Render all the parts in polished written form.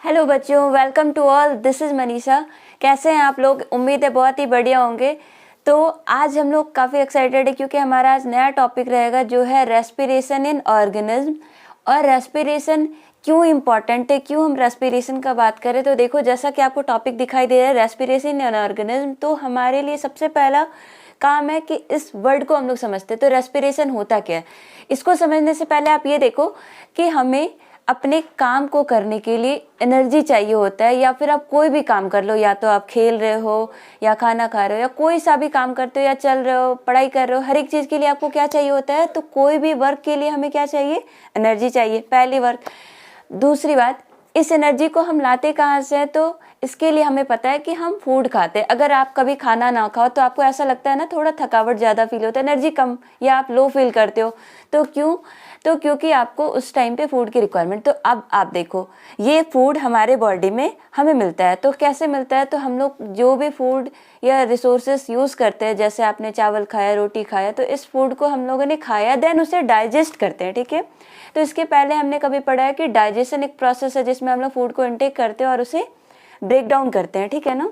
Hello बच्चों, welcome to all. This is Manisha. कैसे हैं आप लोग? उम्मीद है बहुत ही बढ़िया होंगे। तो आज हम लोग काफ़ी एक्साइटेड है क्योंकि हमारा आज नया टॉपिक रहेगा जो है रेस्पिरेशन इन ऑर्गेनिज्म। और रेस्पिरेशन क्यों इम्पॉर्टेंट है, क्यों हम रेस्पिरेशन का बात करें, तो देखो जैसा कि आपको टॉपिक दिखाई दे रहा है रेस्पिरेशन इन ऑर्गेनिज्म, तो हमारे लिए सबसे पहला काम है कि इस वर्ड को हम लोग समझते हैं। तो रेस्पिरेशन होता क्या है, इसको समझने से पहले आप ये देखो कि हमें अपने काम को करने के लिए एनर्जी चाहिए होता है। या फिर आप कोई भी काम कर लो, या तो आप खेल रहे हो या खाना खा रहे हो या कोई सा भी काम करते हो या चल रहे हो, पढ़ाई कर रहे हो, हर एक चीज़ के लिए आपको क्या चाहिए होता है। तो कोई भी वर्क के लिए हमें क्या चाहिए, एनर्जी चाहिए, पहली वर्क। दूसरी बात, इस एनर्जी को हम लाते कहाँ से हैं, तो इसके लिए हमें पता है कि हम फूड खाते हैं। अगर आप कभी खाना ना खाओ तो आपको ऐसा लगता है ना, थोड़ा थकावट ज़्यादा फील होता है, एनर्जी कम, या आप लो फील करते हो। तो क्यों? तो क्योंकि आपको उस टाइम पे फूड की रिक्वायरमेंट। तो अब आप देखो, ये फूड हमारे बॉडी में हमें मिलता है। तो कैसे मिलता है? तो हम लोग जो भी फूड या रिसोर्सेस यूज़ करते हैं, जैसे आपने चावल खाया, रोटी खाया, तो इस फूड को हम लोगों ने खाया, देन उसे डाइजेस्ट करते हैं, ठीक है। तो इसके पहले हमने कभी पढ़ा है कि डाइजेशन एक प्रोसेस है जिसमें हम लोग फूड को इनटेक करते हैं और उसे ब्रेक डाउन करते हैं, ठीक है ना।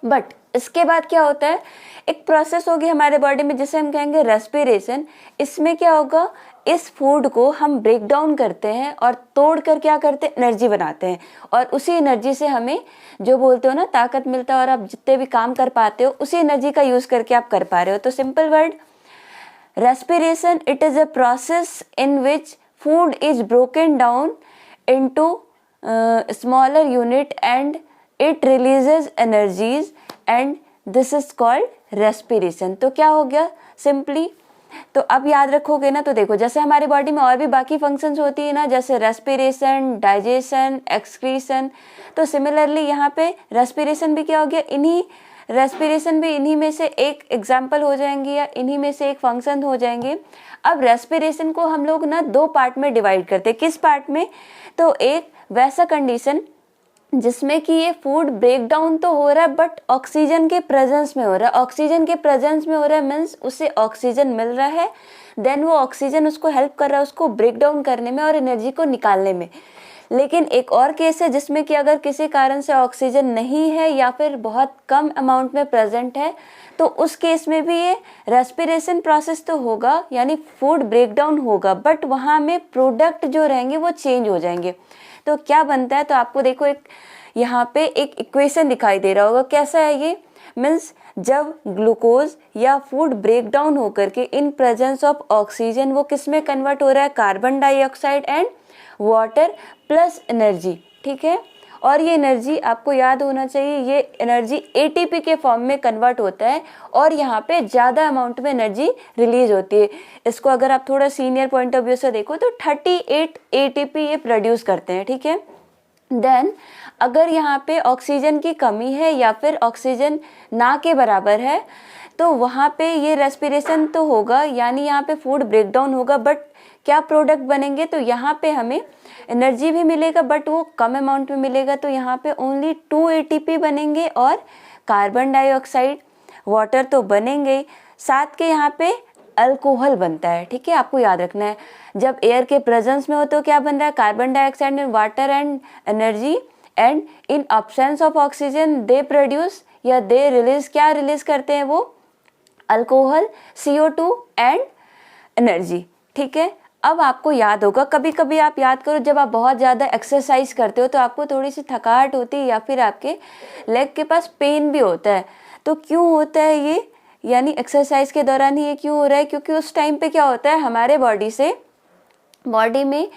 बट इसके बाद क्या होता है, एक प्रोसेस होगी हमारे बॉडी में जिसे हम कहेंगे रेस्पिरेशन। इसमें क्या होगा, इस फूड को हम ब्रेक डाउन करते हैं और तोड़ कर क्या करते हैं, एनर्जी बनाते हैं। और उसी एनर्जी से हमें जो बोलते हो ना ताकत मिलता है, और आप जितने भी काम कर पाते हो उसी एनर्जी का यूज करके आप कर पा रहे हो। तो simple word, respiration, it is a process in which food is broken down into smaller unit and it releases energies and this is called respiration। तो क्या हो गया सिंपली, तो अब याद रखोगे ना। तो देखो जैसे हमारी बॉडी में और भी बाकी फंक्शंस होती है ना, जैसे रेस्पिरेशन, डाइजेशन, एक्सक्रीशन, तो सिमिलरली यहाँ पे रेस्पिरेशन भी क्या हो गया, रेस्पिरेशन भी इन्हीं में से एक एग्जाम्पल हो जाएंगे या इन्हीं में से एक फंक्शन हो जाएंगे। अब रेस्पिरेशन को हम लोग ना दो पार्ट में डिवाइड करते हैं। किस पार्ट में? तो एक वैसा कंडीशन जिसमें कि ये फूड ब्रेक डाउन तो हो रहा है बट ऑक्सीजन के प्रेजेंस में हो रहा है। ऑक्सीजन के प्रेजेंस में हो रहा है मीन्स उसे ऑक्सीजन मिल रहा है, देन वो ऑक्सीजन उसको हेल्प कर रहा है उसको ब्रेक डाउन करने में और एनर्जी को निकालने में। लेकिन एक और केस है जिसमें कि अगर किसी कारण से ऑक्सीजन नहीं है या फिर बहुत कम अमाउंट में प्रेजेंट है, तो उस केस में भी ये रेस्पिरेशन प्रोसेस तो होगा, यानी फूड ब्रेक डाउन होगा, बट वहाँ में प्रोडक्ट जो रहेंगे वो चेंज हो जाएंगे। तो क्या बनता है, तो आपको देखो एक यहाँ पे एक इक्वेशन दिखाई दे रहा होगा। कैसा है ये? मीन्स जब ग्लूकोज या फूड ब्रेक डाउन होकर के इन प्रेजेंस ऑफ ऑक्सीजन वो किस में कन्वर्ट हो रहा है, carbon dioxide and water plus energy, ठीक है। और ये एनर्जी आपको याद होना चाहिए, ये एनर्जी एटीपी के फॉर्म में कन्वर्ट होता है और यहाँ पे ज़्यादा अमाउंट में एनर्जी रिलीज होती है। इसको अगर आप थोड़ा सीनियर पॉइंट ऑफ व्यू से देखो तो 38 एटीपी ये प्रोड्यूस करते हैं, ठीक है। देन अगर यहाँ पे ऑक्सीजन की कमी है या फिर ऑक्सीजन ना के बराबर है, तो वहाँ पे ये रेस्पिरेशन तो होगा, यानी यहाँ पे फूड ब्रेक डाउन होगा, बट क्या प्रोडक्ट बनेंगे, तो यहाँ पे हमें एनर्जी भी मिलेगा बट वो कम अमाउंट में मिलेगा। तो यहाँ पे ओनली 2 एटीपी बनेंगे और कार्बन डाइऑक्साइड, वाटर तो बनेंगे, साथ के यहाँ पे अल्कोहल बनता है, ठीक है। आपको याद रखना है, जब एयर के प्रेजेंस में हो तो क्या बन रहा है, carbon dioxide and water and energy, and in absence of oxygen they produce या दे रिलीज, क्या रिलीज करते हैं वो, अल्कोहल, CO2 एंड एनर्जी, ठीक है। अब आपको याद होगा, कभी कभी आप याद करो, जब आप बहुत ज़्यादा एक्सरसाइज करते हो तो आपको थोड़ी सी थकावट होती है या फिर आपके लेग के पास पेन भी होता है। तो क्यों होता है ये, यानी एक्सरसाइज के दौरान ही ये क्यों हो रहा है? क्योंकि उस टाइम पे क्या होता है, हमारे बॉडी में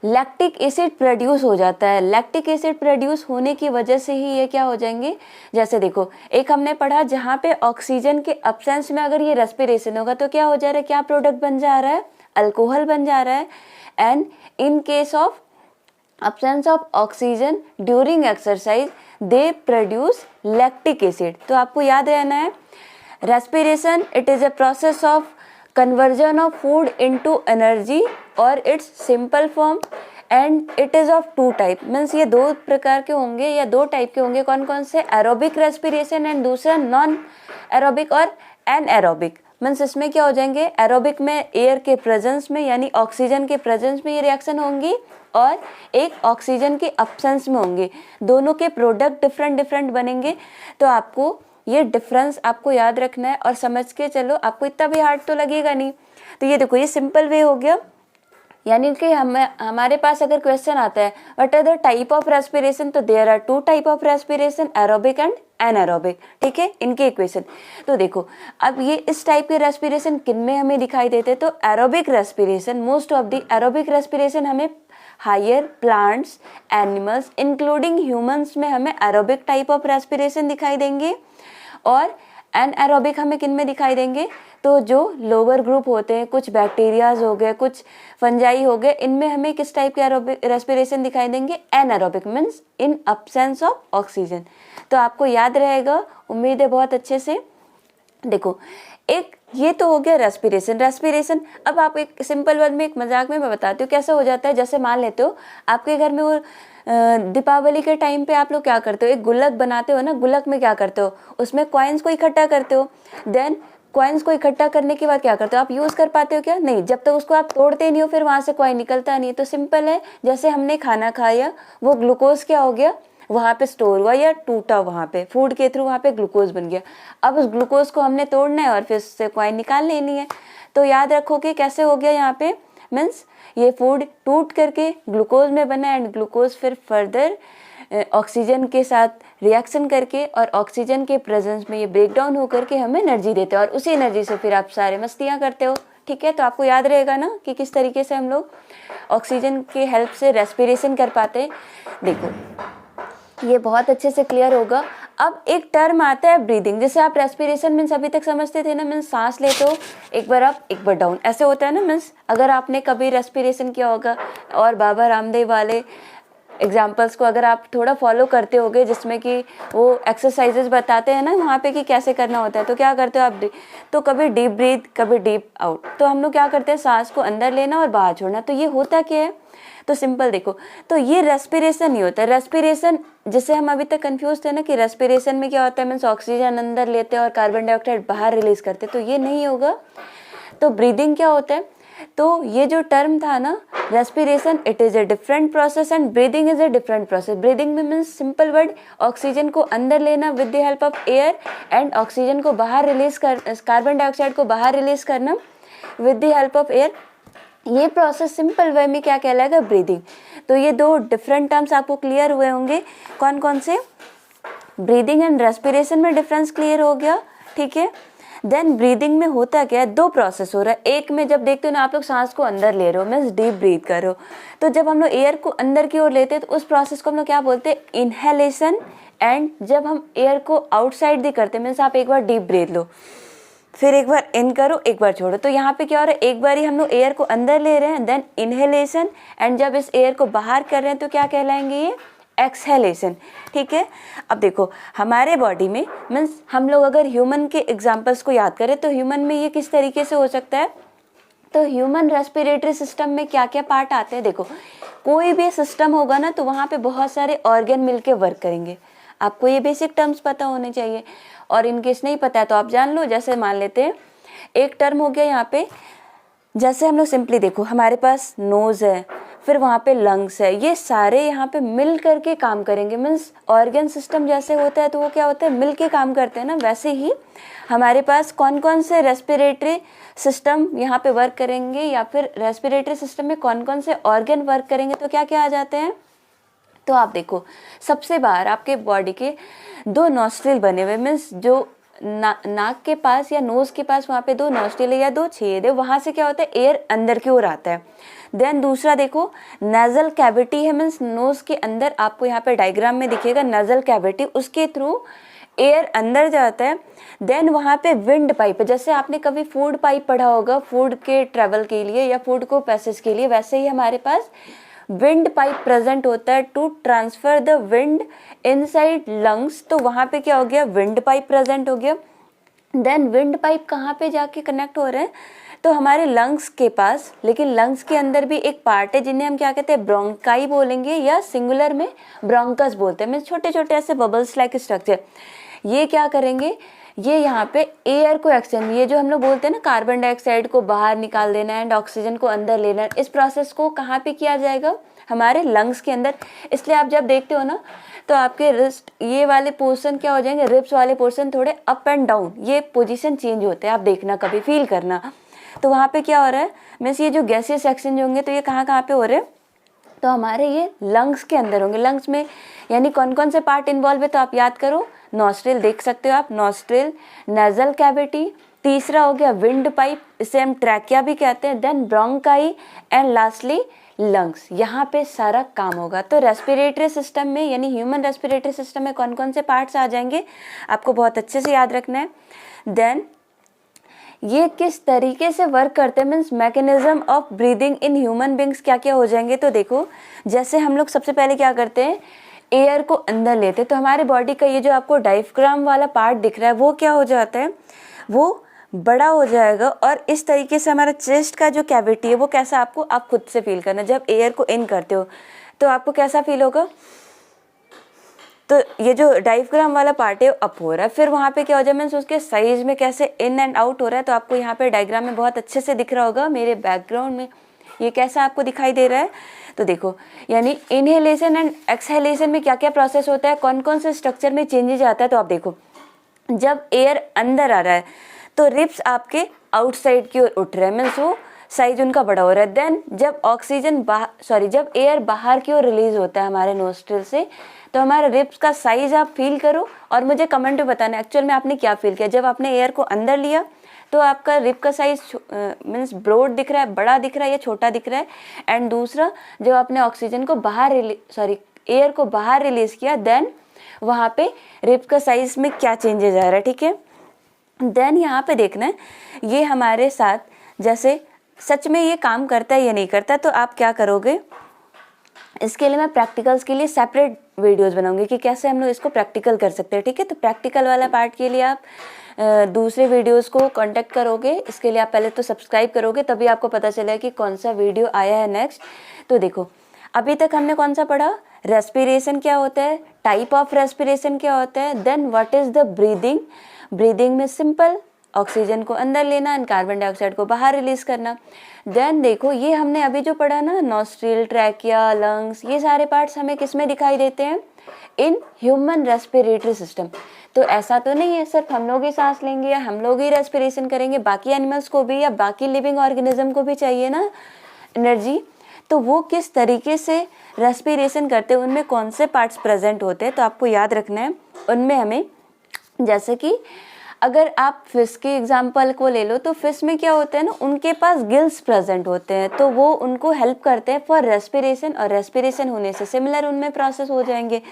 लैक्टिक एसिड प्रोड्यूस हो जाता है। लैक्टिक एसिड प्रोड्यूस होने की वजह से ही ये क्या हो जाएंगे, जैसे देखो एक हमने पढ़ा जहाँ पे ऑक्सीजन के अब्सेंस में अगर ये रेस्पिरेशन होगा तो क्या हो जा रहा है, क्या प्रोडक्ट बन जा रहा है, अल्कोहल बन जा रहा है। And in case of absence of oxygen during exercise they produce lactic acid। तो आपको याद रहना है, respiration it is a process of conversion of food into energy or its simple form and it is of 2 type। Means ये 2 प्रकार के होंगे या 2 टाइप के होंगे। कौन कौन से? एरोबिक रेस्पिरेशन एंड दूसरा नॉन एरोबिक और एनएरोबिक। मीन्स इसमें क्या हो जाएंगे, एरोबिक में एयर के प्रेजेंस में यानी ऑक्सीजन के प्रेजेंस में ये रिएक्शन होंगी और एक ऑक्सीजन के अब्सेंस में होंगे, दोनों के प्रोडक्ट डिफरेंट डिफरेंट बनेंगे। तो आपको ये डिफरेंस आपको याद रखना है और समझ के चलो, आपको इतना भी हार्ड तो लगेगा नहीं। तो ये देखो, ये सिंपल वे हो गया, यानी कि हमारे पास अगर क्वेश्चन आता है what are the type of respiration, तो there are 2 type of respiration, aerobic and anaerobic, ठीक है, इनके इक्वेशन। तो देखो अब ये इस टाइप के रेस्पिरेशन किन में हमें दिखाई देते हैं, तो aerobic respiration, most of the aerobic respiration हमें higher plants, animals including humans में हमें एरोबिक टाइप ऑफ रेस्पिरेशन दिखाई देंगे, और एनएरोबिक हमें किन में दिखाई देंगे, तो जो लोअर ग्रुप होते हैं, कुछ बैक्टीरियाज हो गए, कुछ फंजाई हो गए, इनमें हमें किस टाइप के एरोबिक रेस्पिरेशन दिखाई देंगे, anaerobic, means in absence of oxygen. तो आपको याद रहेगा, उम्मीद है बहुत अच्छे से। देखो एक ये तो हो गया रेस्पिरेशन। रेस्पिरेशन अब आप एक सिंपल वर्ड में, एक मजाक में मैं बताती हूँ कैसे हो जाता है। जैसे मान लेते हो आपके घर में वो दीपावली के टाइम पे आप लोग क्या करते हो, एक गुल्लक बनाते हो ना, गुल्लक में क्या करते हो, उसमें कॉइन्स को इकट्ठा करते हो। देन कॉइन्स को इकट्ठा करने के बाद क्या करते हो, आप यूज कर पाते हो क्या, नहीं, जब तक उसको आप तोड़ते नहीं हो फिर वहां से कॉइन निकलता नहीं। तो सिंपल है, जैसे हमने खाना खाया, वो ग्लूकोज क्या हो गया, वहां पे स्टोर हुआ या टूटा, वहां पे फूड के थ्रू वहां पे ग्लूकोज बन गया। अब उस ग्लूकोज को हमने तोड़ना है और फिर उससे कॉइन निकाल लेनी है। तो याद रखो कि कैसे हो गया यहाँ पे, मीन्स ये फूड टूट करके ग्लूकोज में बना एंड ग्लूकोज फिर फर्दर ऑक्सीजन के साथ रिएक्शन करके और ऑक्सीजन के प्रेजेंस में ये ब्रेक डाउन होकर के हमें एनर्जी देते हैं और उसी एनर्जी से फिर आप सारे मस्तियाँ करते हो। ठीक है, तो आपको याद रहेगा ना कि किस तरीके से हम लोग ऑक्सीजन के हेल्प से रेस्पिरेशन कर पाते हैं। देखो ये बहुत अच्छे से क्लियर होगा। अब एक टर्म आता है ब्रीदिंग, जैसे आप रेस्पिरेशन मीन्स अभी तक समझते थे ना, मीन्स सांस लेते हो एक बार अप एक बार डाउन, ऐसे होता है ना। मीन्स अगर आपने कभी रेस्पिरेशन किया होगा और बाबा रामदेव वाले एग्जाम्पल्स को अगर आप थोड़ा फॉलो करते होगे, जिसमें कि वो एक्सरसाइजेस बताते हैं ना वहाँ पे कि कैसे करना होता है, तो क्या करते हो आप, तो कभी डीप ब्रीथ कभी डीप आउट। तो हम लोग क्या करते हैं, सांस को अंदर लेना और बाहर छोड़ना। तो ये होता क्या है, तो सिंपल देखो, तो ये रेस्पिरेशन नहीं होता। रेस्पिरेशन जिससे हम अभी तक कंफ्यूज थे ना कि रेस्पिरेशन में क्या होता है, मीन्स ऑक्सीजन अंदर लेते हैं और कार्बन डाइऑक्साइड बाहर रिलीज करते, तो ये नहीं होगा। तो ब्रीदिंग क्या होता है, तो ये जो टर्म था ना respiration, it is a different process and breathing is a different process. Breathing में मीन्स सिंपल वर्ड, ऑक्सीजन को अंदर लेना with the help of air and oxygen को बाहर रिलीज कर, कार्बन डाइऑक्साइड को बाहर रिलीज करना with the help of air. ये प्रोसेस सिंपल वे में क्या कहलाएगा, ब्रीदिंग। तो ये दो डिफरेंट टर्म्स आपको क्लियर हुए होंगे, कौन कौन से, ब्रीदिंग एंड रेस्पिरेशन में डिफरेंस क्लियर हो गया। ठीक है, देन ब्रीदिंग में होता क्या है, दो प्रोसेस हो रहा है। एक में जब देखते हो ना आप लोग सांस को अंदर ले रहे हो, मीन्स डीप ब्रीथ कर रहे हो, तो जब हम लोग एयर को अंदर की ओर लेते हैं तो उस प्रोसेस को हम लोग क्या बोलते हैं, इनहेलेशन। एंड जब हम एयर को आउटसाइड भी करते हैं, मीन्स आप एक बार डीप ब्रीथ लो, फिर एक बार इन करो, एक बार छोड़ो, तो यहाँ पे क्या हो रहा है, एक बार ही हम लोग एयर को अंदर ले रहे हैं, देन इनहेलेशन, एंड जब इस एयर को बाहर कर रहे हैं तो क्या कहलाएंगे, ये एक्सहेलेशन। ठीक है, अब देखो हमारे बॉडी में, मीन्स हम लोग अगर ह्यूमन के एग्जाम्पल्स को याद करें तो ह्यूमन में ये किस तरीके से हो सकता है, तो ह्यूमन रेस्पिरेटरी सिस्टम में क्या क्या पार्ट आते हैं। देखो कोई भी सिस्टम होगा ना तो वहाँ पे बहुत सारे ऑर्गन मिलके वर्क करेंगे, आपको ये बेसिक टर्म्स पता होने चाहिए, और इनकेस नहीं पता है तो आप जान लो। जैसे मान लेते हैं एक टर्म हो गया यहाँ पे, जैसे हम लोग सिंपली देखो हमारे पास नोज है, फिर वहाँ पे लंग्स है, ये सारे यहाँ पे मिल करके काम करेंगे। मीन्स ऑर्गन सिस्टम जैसे होता है तो वो क्या होता है, मिल के काम करते हैं ना, वैसे ही हमारे पास कौन कौन से रेस्पिरेटरी सिस्टम यहाँ पे वर्क करेंगे, या फिर रेस्पिरेटरी सिस्टम में कौन कौन से ऑर्गन वर्क करेंगे, तो क्या क्या आ जाते हैं। तो आप देखो सबसे बाहर आपके बॉडी के दो नॉस्ट्रिल बने हुए, मीन्स जो नाक के पास या नोज के पास वहाँ पे दो नॉस्ट्रिल या दो छेद है, वहाँ से क्या होता है, एयर अंदर की ओर आता है। देन दूसरा देखो नेजल कैविटी है, मीन्स नोज के अंदर, आपको यहाँ पे डायग्राम में दिखेगा नेजल कैविटी, उसके थ्रू एयर अंदर जाता है। देन वहाँ पे विंड पाइप, जैसे आपने कभी फूड पाइप पढ़ा होगा फूड के ट्रेवल के लिए या फूड को पैसेज के लिए, वैसे ही हमारे पास विंड पाइप प्रेजेंट होता है to transfer the wind inside lungs. तो वहाँ पे क्या हो गया, विंड पाइप प्रेजेंट हो गया। देन विंड पाइप कहाँ पे जाके कनेक्ट हो रहे हैं, तो हमारे लंग्स के पास, लेकिन लंग्स के अंदर भी एक पार्ट है जिन्हें हम क्या कहते हैं, ब्रोंकाई बोलेंगे, या सिंगुलर में ब्रोंकस बोलते हैं, मीन्स छोटे छोटे ऐसे बबल्स लाइक स्ट्रक्चर। ये क्या करेंगे, ये यहाँ पे एयर को एक्सचेंज, ये जो हम लोग बोलते हैं ना कार्बन डाइऑक्साइड को बाहर निकाल देना एंड ऑक्सीजन को अंदर लेना, इस प्रोसेस को कहाँ पे किया जाएगा, हमारे लंग्स के अंदर। इसलिए आप जब देखते हो ना तो आपके रिस्ट ये वाले पोर्शन क्या हो जाएंगे, रिब्स वाले पोर्शन थोड़े अप एंड डाउन, ये पोजीशन चेंज होते हैं, आप देखना कभी फील करना। तो वहाँ पे क्या हो रहा है, मीन्स ये जो गैसेस एक्सचेंज होंगे तो ये कहाँ कहाँ पे हो रहे हैं, तो हमारे ये लंग्स के अंदर होंगे। लंग्स में यानी कौन कौन से पार्ट इन्वॉल्व है, तो आप याद करो, नॉस्ट्रिल देख सकते हो आप, नॉस्ट्रिल, नेजल कैविटी, तीसरा हो गया विंड पाइप, इसे हम ट्रैकिया भी कहते हैं, then bronchi and lastly lungs. यहाँ पे सारा काम होगा। तो रेस्पिरेटरी सिस्टम में यानी ह्यूमन रेस्पिरेटरी सिस्टम में कौन कौन से पार्ट्स आ जाएंगे, आपको बहुत अच्छे से याद रखना है। देन ये किस तरीके से वर्क करते हैं, means mechanism of breathing in human beings क्या क्या हो जाएंगे। तो देखो, जैसे हम लोग सबसे पहले क्या करते हैं, एयर को अंदर लेते हैं, तो हमारे बॉडी का ये जो आपको डायफ्राम वाला पार्ट दिख रहा है वो क्या हो जाता है, वो बड़ा हो जाएगा। और इस तरीके से हमारा चेस्ट का जो कैविटी है वो कैसा, आपको आप खुद से फील करना, जब एयर को इन करते हो तो आपको कैसा फील होगा, तो ये जो डायफ्राम वाला पार्ट है अप हो रहा है, फिर वहाँ पे क्या हो जाए, मीन्स उसके साइज में कैसे इन एंड आउट हो रहा है। तो आपको यहाँ पे डायग्राम में बहुत अच्छे से दिख रहा होगा, मेरे बैकग्राउंड में ये कैसा आपको दिखाई दे रहा है। तो देखो, यानी इनहेलेशन एंड एक्सहेलेशन में क्या क्या प्रोसेस होता है, कौन कौन से स्ट्रक्चर में चेंजेज आता है। तो आप देखो, जब एयर अंदर आ रहा है तो रिब्स आपके आउटसाइड की ओर उठ रहे हैं, मीन्स वो साइज उनका बड़ा हो रहा है। देन जब ऑक्सीजन जब एयर बाहर की ओर रिलीज होता है हमारे नोस्ट्रिल से, तो हमारे रिब्स का साइज आप फील करो और मुझे कमेंट में बताना एक्चुअल में आपने क्या फील किया। जब आपने एयर को अंदर लिया तो आपका रिब का साइज मीन्स ब्रॉड दिख रहा है, बड़ा दिख रहा है या छोटा दिख रहा है। एंड दूसरा, जब आपने ऑक्सीजन को एयर को बाहर रिलीज किया, देन वहाँ पे रिब का साइज में क्या चेंजेस आ रहा है, ठीक है। देन यहाँ पे देखना है, ये हमारे साथ जैसे सच में ये काम करता है या नहीं करता, तो आप क्या करोगे, इसके लिए मैं प्रैक्टिकल्स के लिए सेपरेट वीडियोस बनाऊंगी कि कैसे हम लोग इसको प्रैक्टिकल कर सकते हैं, ठीक है। तो प्रैक्टिकल वाला पार्ट के लिए आप दूसरे वीडियोस को कांटेक्ट करोगे, इसके लिए आप पहले तो सब्सक्राइब करोगे, तभी आपको पता चलेगा कि कौन सा वीडियो आया है नेक्स्ट। तो देखो, अभी तक हमने कौन सा पढ़ा, रेस्पिरेशन क्या होता है, टाइप ऑफ रेस्पिरेशन क्या होता है, then what is the breathing. Breathing में सिंपल ऑक्सीजन को अंदर लेना एंड कार्बन डाइऑक्साइड को बाहर रिलीज करना। देन देखो, ये हमने अभी जो पढ़ा ना, नॉस्ट्रिल, ट्रैकिया, लंग्स, ये सारे पार्ट्स हमें किस में दिखाई देते हैं, इन ह्यूमन रेस्पिरेटरी सिस्टम। तो ऐसा तो नहीं है सिर्फ हम लोग ही सांस लेंगे या हम लोग ही रेस्पिरेशन करेंगे, बाकी एनिमल्स को भी या बाकी लिविंग ऑर्गेनिज्म को भी चाहिए ना एनर्जी। तो वो किस तरीके से रेस्पिरेशन करते हैं, उनमें कौन से पार्ट्स प्रेजेंट होते हैं, तो आपको याद रखना है। उनमें हमें, जैसे कि अगर आप फिश के एग्जाम्पल को ले लो, तो फिश में क्या होता है ना, उनके पास गिल्स प्रेजेंट होते हैं, तो वो उनको हेल्प करते हैं फॉर रेस्पिरेशन, और रेस्पिरेशन होने से सिमिलर उनमें प्रोसेस हो जाएंगे।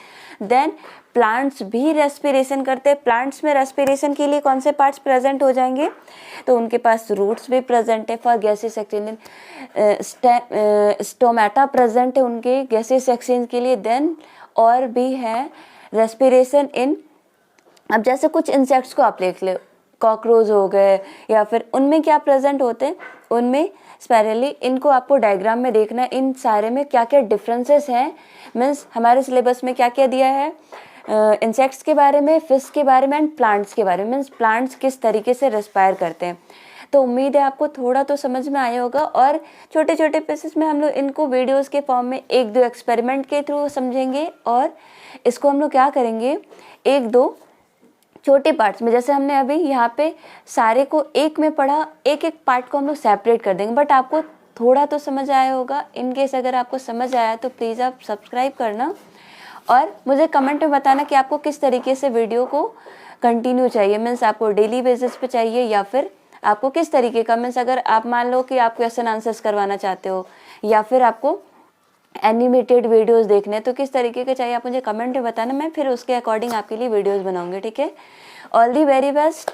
देन प्लांट्स भी रेस्पिरेशन करते हैं, प्लांट्स में रेस्पिरेशन के लिए कौन से पार्ट्स प्रेजेंट हो जाएंगे, तो उनके पास रूट्स भी प्रेजेंट है for gases exchange, stomata present है उनके गैसेस एक्सचेंज के लिए। देन और भी है रेस्पिरेशन इन, अब जैसे कुछ इंसेक्ट्स को आप देख ले, कॉकरोच हो गए या फिर उनमें क्या प्रेजेंट होते हैं, उनमें स्पाइरली, इनको आपको डायग्राम में देखना है, इन सारे में क्या क्या डिफरेंसेस हैं। मीन्स हमारे सिलेबस में क्या क्या दिया है, इंसेक्ट्स के बारे में, फिश के बारे में एंड प्लांट्स के बारे में, मीन्स प्लांट्स किस तरीके से रेस्पायर करते हैं। तो उम्मीद है आपको थोड़ा तो समझ में आया होगा, और छोटे छोटे पीसेस में हम लोग इनको वीडियोस के फॉर्म में एक दो एक्सपेरिमेंट के थ्रू समझेंगे, और इसको हम लोग क्या करेंगे, एक दो छोटे पार्ट्स में, जैसे हमने अभी यहाँ पे सारे को एक में पढ़ा, एक एक पार्ट को हम लोग सेपरेट कर देंगे, बट आपको थोड़ा तो समझ आया होगा। इन केस अगर आपको समझ आया तो प्लीज़ आप सब्सक्राइब करना और मुझे कमेंट में बताना कि आपको किस तरीके से वीडियो को कंटिन्यू चाहिए, मीन्स आपको डेली बेसिस पे चाहिए या फिर आपको किस तरीके का, मीन्स अगर आप मान लो कि आप क्वेश्चन आंसर्स करवाना चाहते हो या फिर आपको एनिमेटेड वीडियोस देखने, तो किस तरीके के चाहिए आप मुझे कमेंट में बताना, मैं फिर उसके अकॉर्डिंग आपके लिए वीडियोस बनाऊंगी, ठीक है। All the very best.